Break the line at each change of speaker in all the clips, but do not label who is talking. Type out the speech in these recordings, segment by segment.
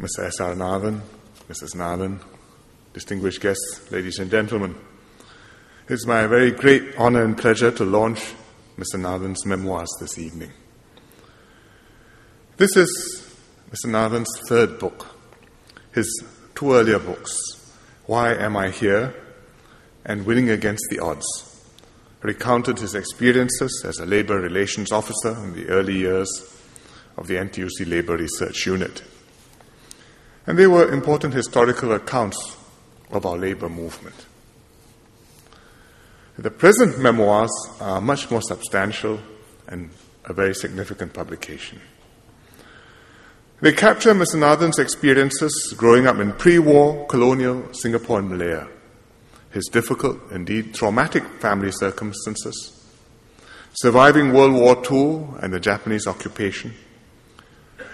Mr. S.R. Nathan, Mrs. Nathan, distinguished guests, ladies and gentlemen. It's my very great honor and pleasure to launch Mr. Nathan's memoirs this evening. This is Mr. Nathan's third book. His two earlier books, Why Am I Here? And Winning Against the Odds, recounted his experiences as a labor relations officer in the early years of the NTUC Labor Research Unit. And they were important historical accounts of our labor movement. The present memoirs are much more substantial and a very significant publication. They capture Mr. Nathan's experiences growing up in pre-war colonial Singapore and Malaya, his difficult, indeed traumatic family circumstances, surviving World War II and the Japanese occupation,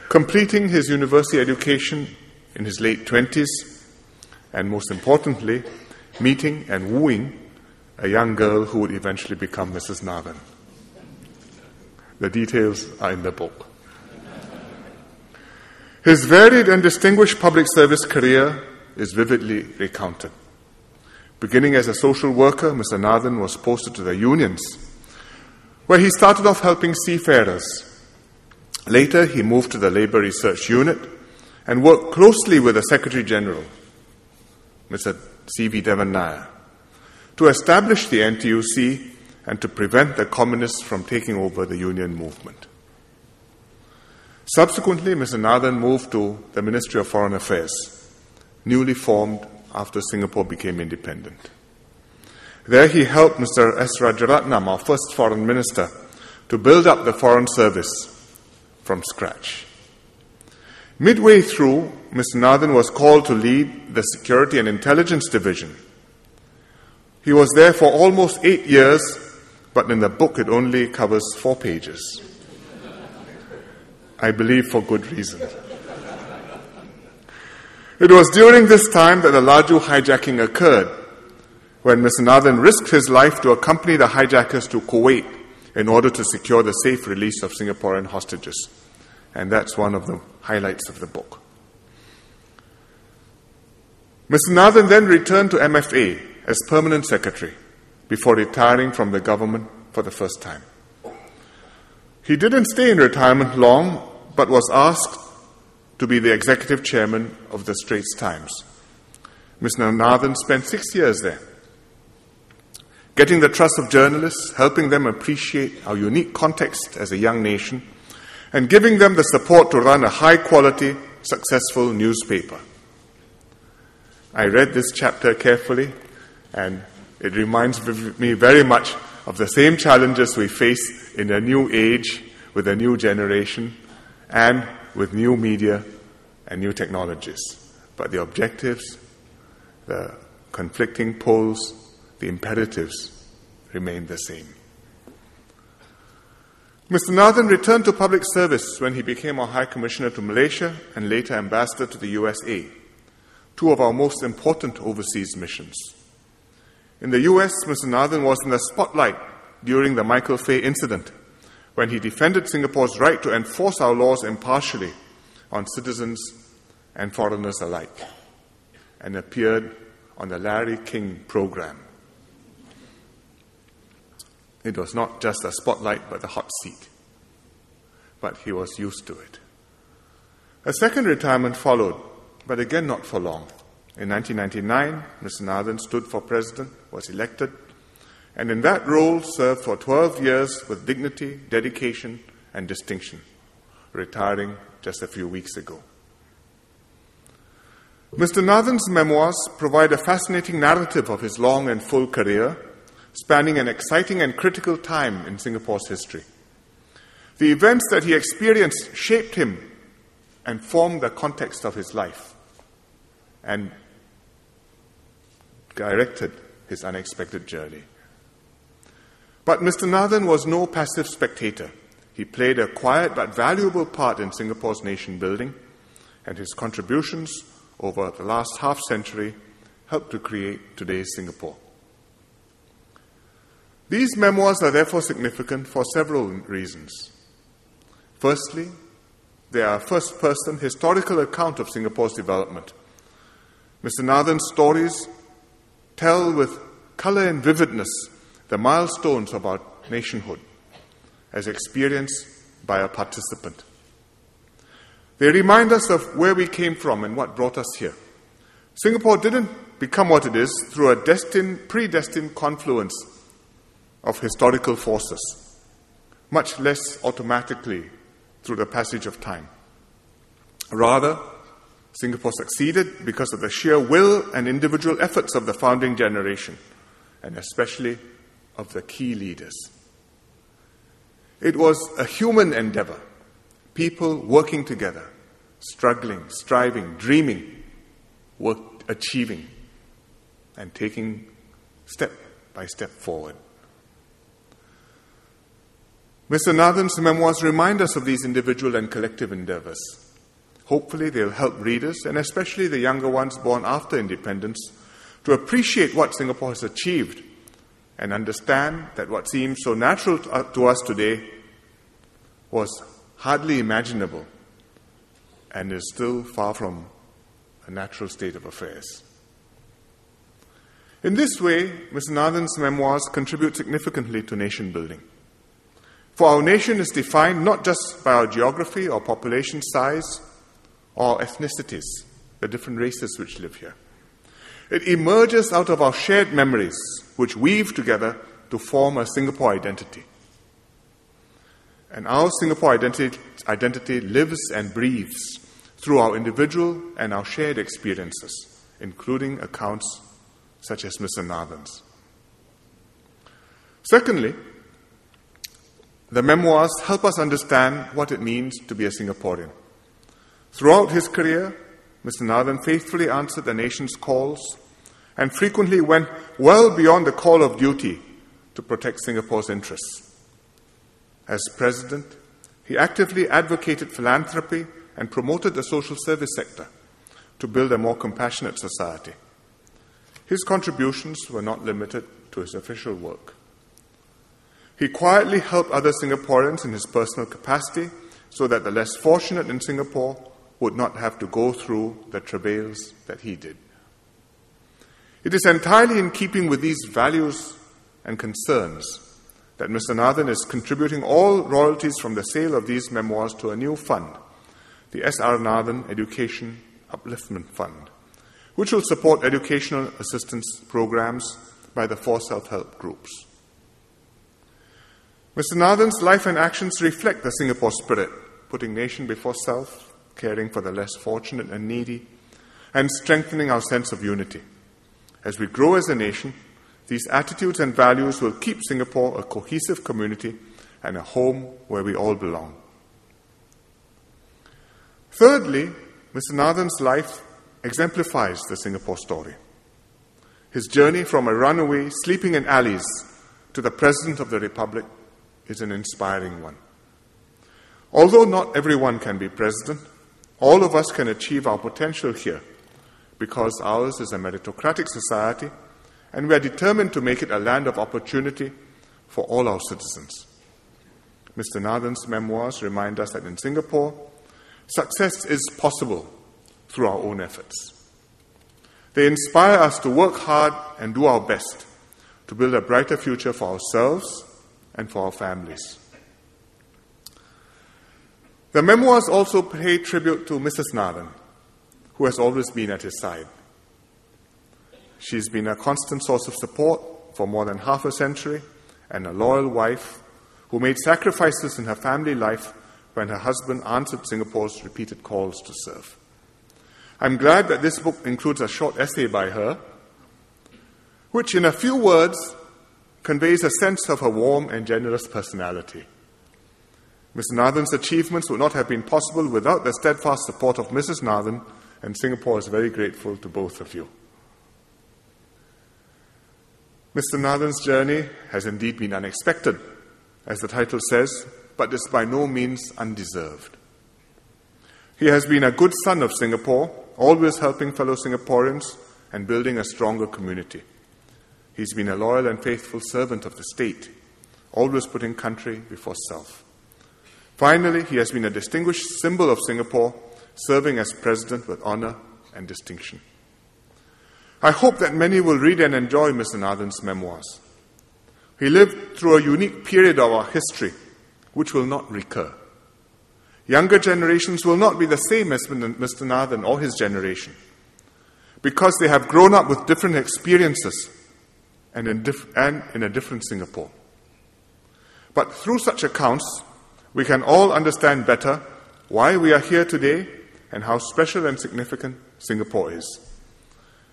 completing his university education in his late 20s, and most importantly, meeting and wooing a young girl who would eventually become Mrs. Nathan. The details are in the book. His varied and distinguished public service career is vividly recounted. Beginning as a social worker, Mr. Nathan was posted to the unions, where he started off helping seafarers. Later, he moved to the Labour Research Unit and worked closely with the Secretary General, Mr. C.V. Devan Nair, to establish the NTUC and to prevent the communists from taking over the union movement. Subsequently, Mr. Nathan moved to the Ministry of Foreign Affairs, newly formed after Singapore became independent. There he helped Mr. S. Rajaratnam, our first foreign minister, to build up the foreign service from scratch. Midway through, Mr. Nathan was called to lead the Security and Intelligence Division. He was there for almost 8 years, but in the book it only covers 4 pages. I believe for good reason. It was during this time that the Laju hijacking occurred, when Mr. Nathan risked his life to accompany the hijackers to Kuwait in order to secure the safe release of Singaporean hostages. And that's one of the highlights of the book. Mr. Nathan then returned to MFA as permanent secretary before retiring from the government for the first time. He didn't stay in retirement long, but was asked to be the executive chairman of the Straits Times. Mr. Nathan spent 6 years there, getting the trust of journalists, helping them appreciate our unique context as a young nation, and giving them the support to run a high-quality, successful newspaper. I read this chapter carefully, and it reminds me very much of the same challenges we face in a new age, with a new generation, and with new media and new technologies. But the objectives, the conflicting poles, the imperatives remain the same. Mr. Nathan returned to public service when he became our High Commissioner to Malaysia and later Ambassador to the USA, 2 of our most important overseas missions. In the US, Mr. Nathan was in the spotlight during the Michael Fay incident, when he defended Singapore's right to enforce our laws impartially on citizens and foreigners alike, and appeared on the Larry King program. It was not just a spotlight, but a hot seat. But he was used to it. A second retirement followed, but again not for long. In 1999, Mr. Nathan stood for president, was elected, and in that role served for 12 years with dignity, dedication, and distinction, retiring just a few weeks ago. Mr. Nathan's memoirs provide a fascinating narrative of his long and full career, spanning an exciting and critical time in Singapore's history. The events that he experienced shaped him and formed the context of his life and directed his unexpected journey. But Mr. Nathan was no passive spectator. He played a quiet but valuable part in Singapore's nation building, and his contributions over the last half-century helped to create today's Singapore. These memoirs are therefore significant for several reasons. Firstly, They are a first-person historical account of Singapore's development. Mr. Nathan's stories tell with colour and vividness the milestones of our nationhood as experienced by a participant. They remind us of where we came from and what brought us here. Singapore didn't become what it is through a predestined confluence of historical forces, much less automatically through the passage of time. Rather, Singapore succeeded because of the sheer will and individual efforts of the founding generation, and especially of the key leaders. It was a human endeavor, people working together, struggling, striving, dreaming, achieving, and taking step by step forward. Mr. Nathan's memoirs remind us of these individual and collective endeavors. Hopefully they'll help readers, and especially the younger ones born after independence, to appreciate what Singapore has achieved and understand that what seems so natural to us today was hardly imaginable and is still far from a natural state of affairs. In this way, Mr. Nathan's memoirs contribute significantly to nation building. For our nation is defined not just by our geography or population size or ethnicities, the different races which live here. It emerges out of our shared memories, which weave together to form a Singapore identity. And our Singapore identity lives and breathes through our individual and our shared experiences, including accounts such as Mr. Nathan's. Secondly, the memoirs help us understand what it means to be a Singaporean. Throughout his career, Mr. Nathan faithfully answered the nation's calls and frequently went well beyond the call of duty to protect Singapore's interests. As president, he actively advocated philanthropy and promoted the social service sector to build a more compassionate society. His contributions were not limited to his official work. He quietly helped other Singaporeans in his personal capacity so that the less fortunate in Singapore would not have to go through the travails that he did. It is entirely in keeping with these values and concerns that Mr. Nathan is contributing all royalties from the sale of these memoirs to a new fund, the S.R. Nathan Education Upliftment Fund, which will support educational assistance programs by the 4 self-help groups. Mr. Nathan's life and actions reflect the Singapore spirit, putting nation before self, caring for the less fortunate and needy, and strengthening our sense of unity. As we grow as a nation, these attitudes and values will keep Singapore a cohesive community and a home where we all belong. Thirdly, Mr. Nathan's life exemplifies the Singapore story. His journey from a runaway sleeping in alleys to the President of the Republic is an inspiring one. Although not everyone can be president, all of us can achieve our potential here because ours is a meritocratic society and we are determined to make it a land of opportunity for all our citizens. Mr. Nathan's memoirs remind us that in Singapore, success is possible through our own efforts. They inspire us to work hard and do our best to build a brighter future for ourselves and for our families. The memoirs also pay tribute to Mrs. Nathan, who has always been at his side. She's been a constant source of support for more than half a century and a loyal wife who made sacrifices in her family life when her husband answered Singapore's repeated calls to serve. I'm glad that this book includes a short essay by her, which in a few words conveys a sense of her warm and generous personality. Mr. Nathan's achievements would not have been possible without the steadfast support of Mrs. Nathan, and Singapore is very grateful to both of you. Mr. Nathan's journey has indeed been unexpected, as the title says, but is by no means undeserved. He has been a good son of Singapore, always helping fellow Singaporeans and building a stronger community. He's been a loyal and faithful servant of the state, always putting country before self. Finally, he has been a distinguished symbol of Singapore, serving as president with honor and distinction. I hope that many will read and enjoy Mr. Nathan's memoirs. He lived through a unique period of our history, which will not recur. Younger generations will not be the same as Mr. Nathan or his generation, because they have grown up with different experiences and in a different Singapore. But through such accounts, we can all understand better why we are here today and how special and significant Singapore is.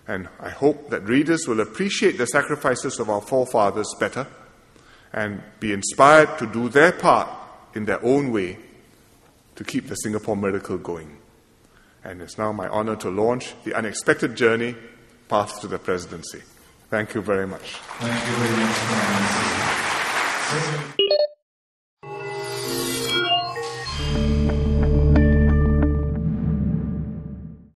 And I hope that readers will appreciate the sacrifices of our forefathers better and be inspired to do their part in their own way to keep the Singapore miracle going. And it's now my honor to launch the unexpected journey, Path to the Presidency. Thank you very much.
Thank you very much, Prime Minister.